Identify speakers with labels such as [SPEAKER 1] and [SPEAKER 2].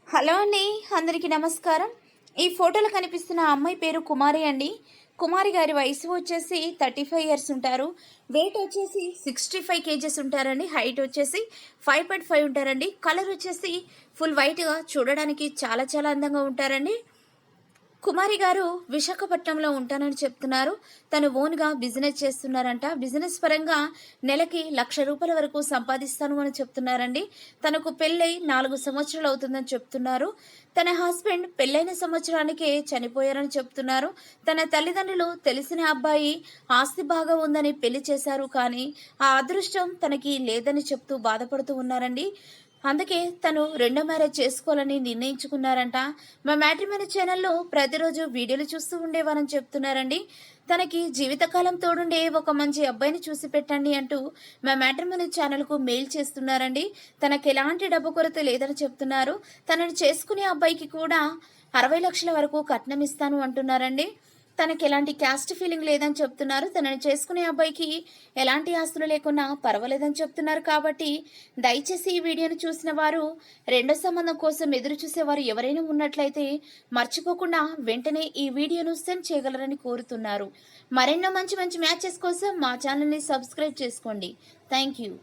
[SPEAKER 1] Hello అండి, అందరికీ నమస్కారం. ఈ ఫోటోలో కనిపిస్తున్న అమ్మాయి పేరు కుమారి అండి. కుమారి గారి వయసు వచ్చేసి 35 ఇయర్స్ ఉంటారు. వెయిట్ వచ్చేసి 65 కేజెస్ ఉంటారండి. హైట్ వచ్చేసి 5.5 ఉంటారండి. కలర్ వచ్చేసి ఫుల్ వైట్గా, చూడడానికి చాలా చాలా అందంగా ఉంటారండి. కుమారి గారు విశాఖపట్నంలో ఉంటానని చెప్తున్నారు. తను ఓన్గా బిజినెస్ చేస్తున్నారంట. బిజినెస్ పరంగా నెలకి ₹1,00,000 వరకు సంపాదిస్తాను అని చెప్తున్నారండి. తనకు పెళ్ళై 4 సంవత్సరాలు అవుతుందని చెప్తున్నారు. తన హస్బెండ్ పెళ్ళైన సంవత్సరానికే చనిపోయారని చెప్తున్నారు. తన తల్లిదండ్రులు తెలిసిన అబ్బాయి ఆస్తి బాగా ఉందని పెళ్లి చేశారు, కానీ ఆ అదృష్టం తనకి లేదని చెప్తూ బాధపడుతూ ఉన్నారండి. అందుకే తను రెండో మ్యారేజ్ చేసుకోవాలని నిర్ణయించుకున్నారంట. మా మ్యాట్రిమోనీ ఛానల్లో ప్రతిరోజు వీడియోలు చూస్తూ ఉండేవారని చెప్తున్నారండి. తనకి జీవితకాలం తోడుండే ఒక మంచి అబ్బాయిని చూసి పెట్టండి అంటూ మా మ్యాట్రిమోనీ ఛానల్కు మెయిల్ చేస్తున్నారండి. తనకి ఎలాంటి డబ్బు కొరత లేదని చెప్తున్నారు. తనని చేసుకునే అబ్బాయికి కూడా 60 లక్షల వరకు కట్నం ఇస్తాను అంటున్నారండి. తనకి ఎలాంటి క్యాస్ట్ ఫీలింగ్ లేదని చెప్తున్నారు. తనని చేసుకునే అబ్బాయికి ఎలాంటి ఆస్తులు లేకున్నా పర్వాలేదని చెప్తున్నారు. కాబట్టి దయచేసి ఈ వీడియోను చూసిన వారు, రెండో సంబంధం కోసం ఎదురు చూసేవారు ఎవరైనా ఉన్నట్లయితే మర్చిపోకుండా వెంటనే ఈ వీడియోను సెండ్ చేయగలరని కోరుతున్నారు. మరెన్నో మంచి మంచి మ్యాచెస్ కోసం మా ఛానల్ని సబ్స్క్రైబ్ చేసుకోండి. Thank you.